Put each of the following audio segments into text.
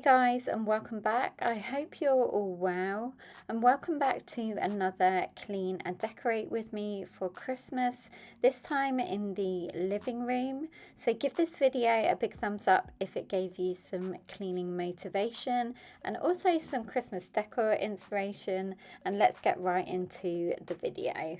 Hey guys, and welcome back. I hope you're all well, and welcome back to another clean and decorate with me for Christmas, this time in the living room. So give this video a big thumbs up if it gave you some cleaning motivation and also some Christmas decor inspiration, and let's get right into the video.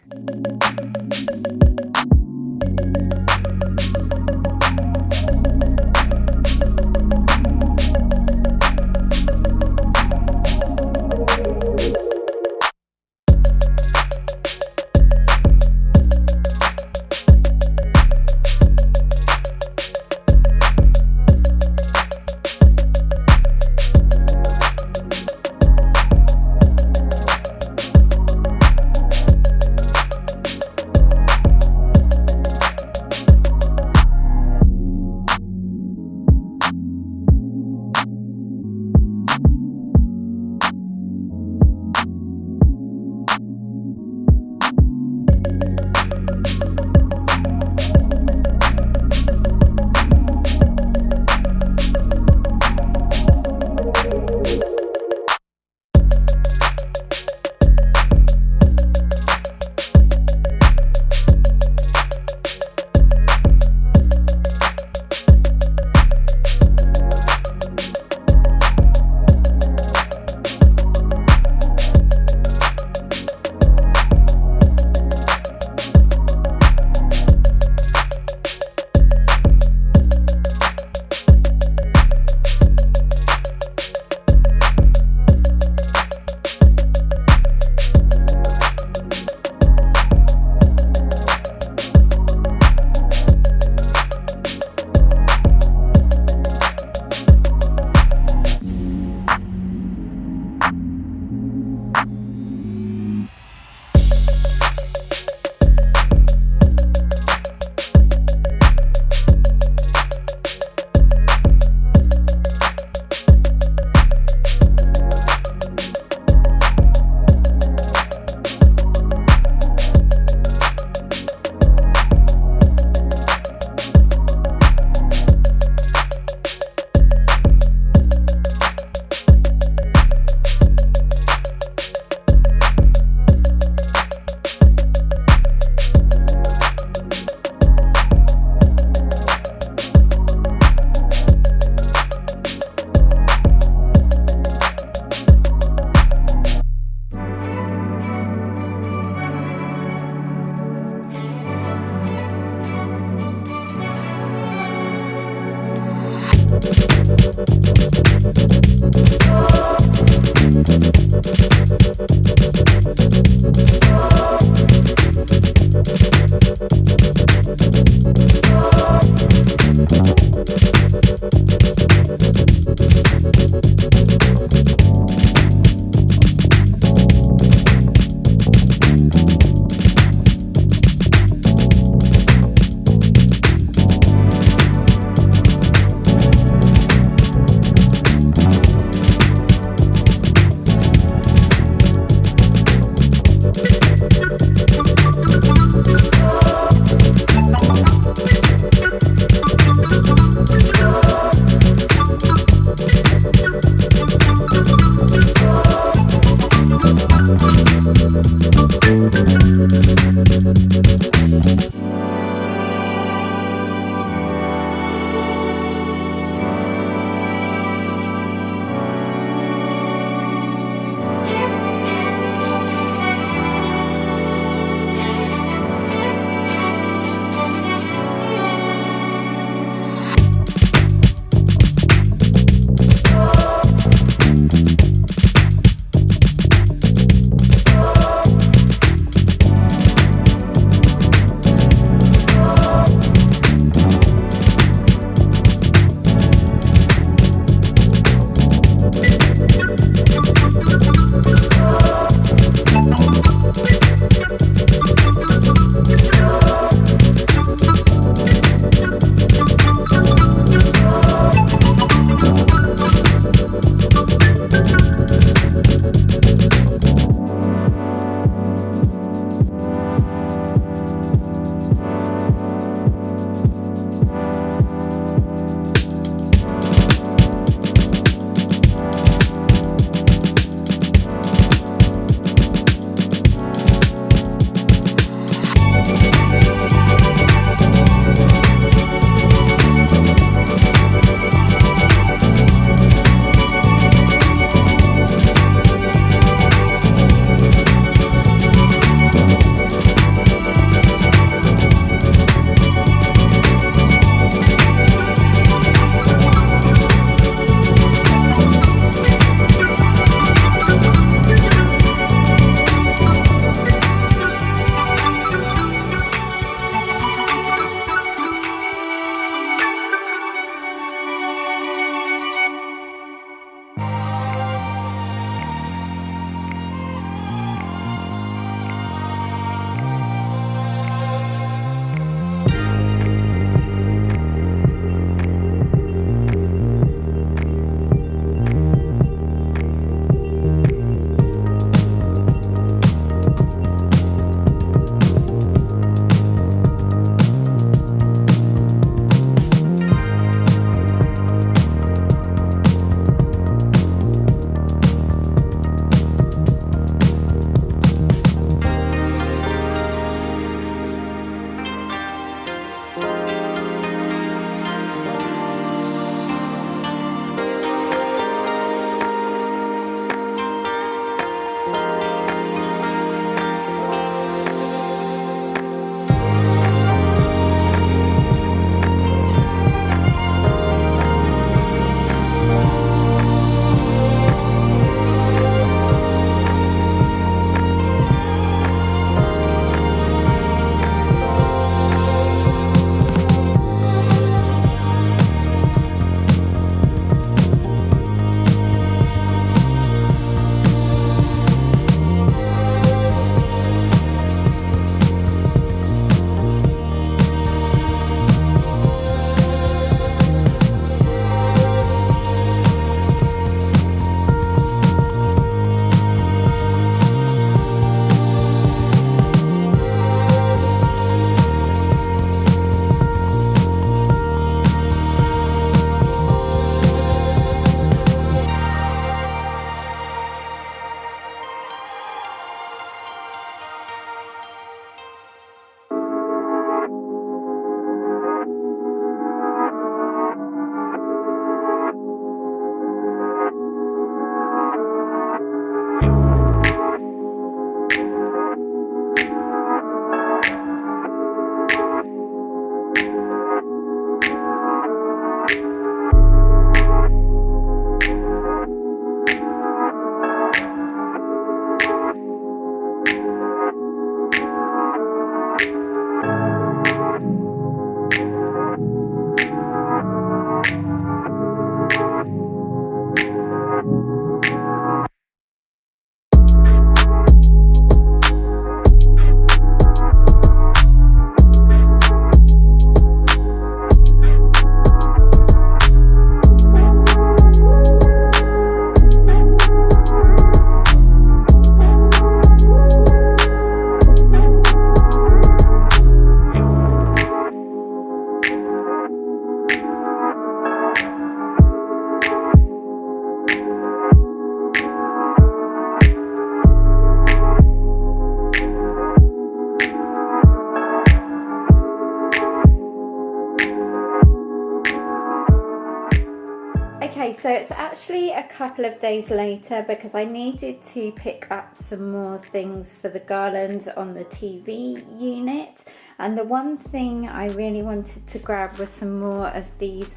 So it's actually a couple of days later because I needed to pick up some more things for the garlands on the TV unit. And the one thing I really wanted to grab was some more of these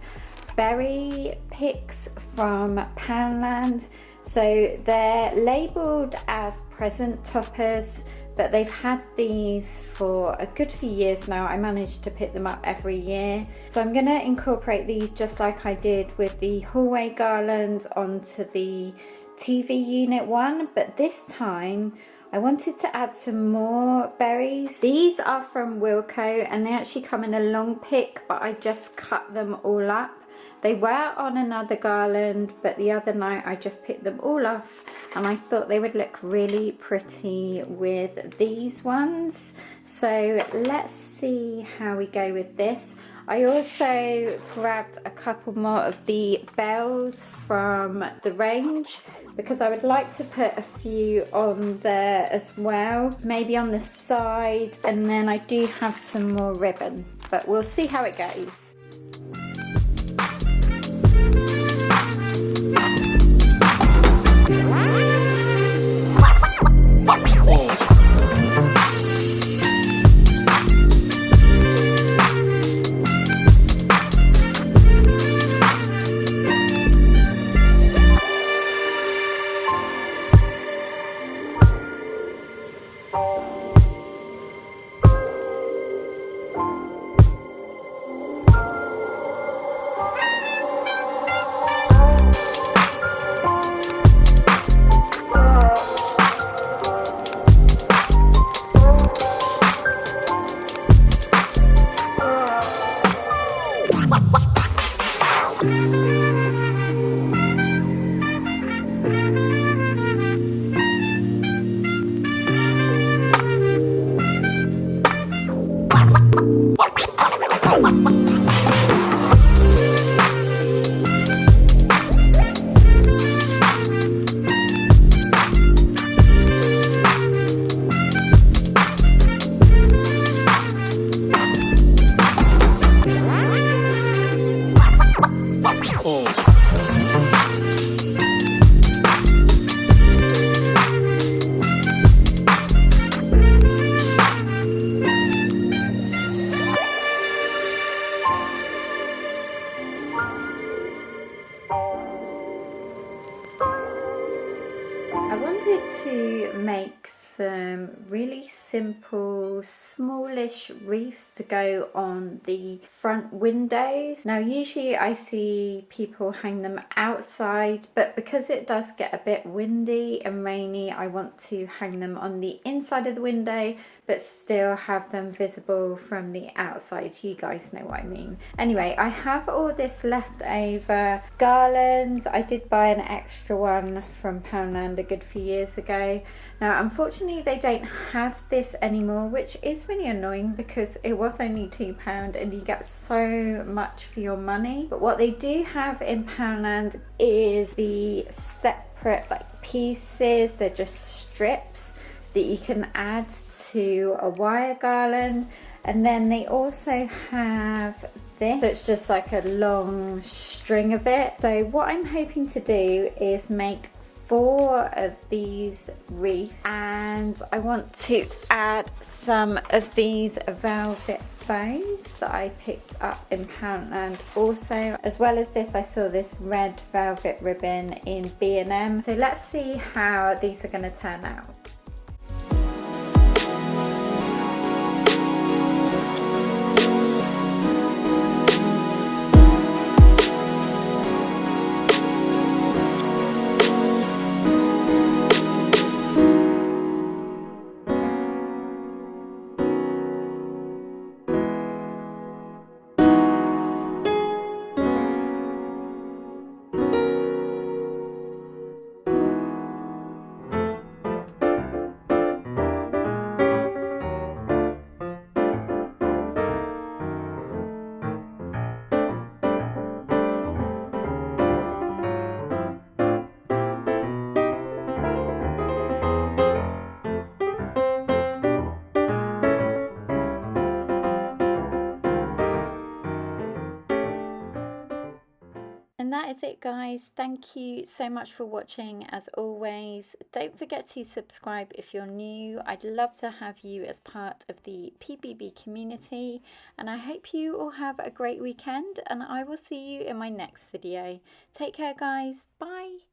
berry picks from Poundland. So they're labelled as present toppers, but they've had these for a good few years now. I managed to pick them up every year. So I'm gonna incorporate these just like I did with the hallway garland onto the TV unit one, but this time I wanted to add some more berries. These are from Wilko and they actually come in a long pick, but I just cut them all up. They were on another garland, but the other night I just picked them all off and I thought they would look really pretty with these ones. So let's see how we go with this. I also grabbed a couple more of the bells from the range because I would like to put a few on there as well, maybe on the side, and then I do have some more ribbon, but we'll see how it goes. I wanted to make some really simple, smallish wreaths to go on the front windows. Now usually I see people hang them outside, but because it does get a bit windy and rainy, I want to hang them on the inside of the window but still have them visible from the outside. You guys know what I mean. Anyway, I have all this leftover garlands. I did buy an extra one from Poundland a good few years ago. Now unfortunately they don't have this anymore, which is really annoying because it was only £2 and you get so much for your money. But what they do have in Poundland is the separate pieces. They're just strips that you can add to a wire garland, and then they also have this, so it's just like a long string of it. So what I'm hoping to do is make 4 of these wreaths, and I want to add some of these velvet bows that I picked up in Poundland also. As well as this, I saw this red velvet ribbon in B&M. So let's see how these are going to turn out. is it, guys. Thank you so much for watching as always. Don't forget to subscribe if you're new. I'd love to have you as part of the PBB community, and I hope you all have a great weekend, and I will see you in my next video. Take care, guys. Bye.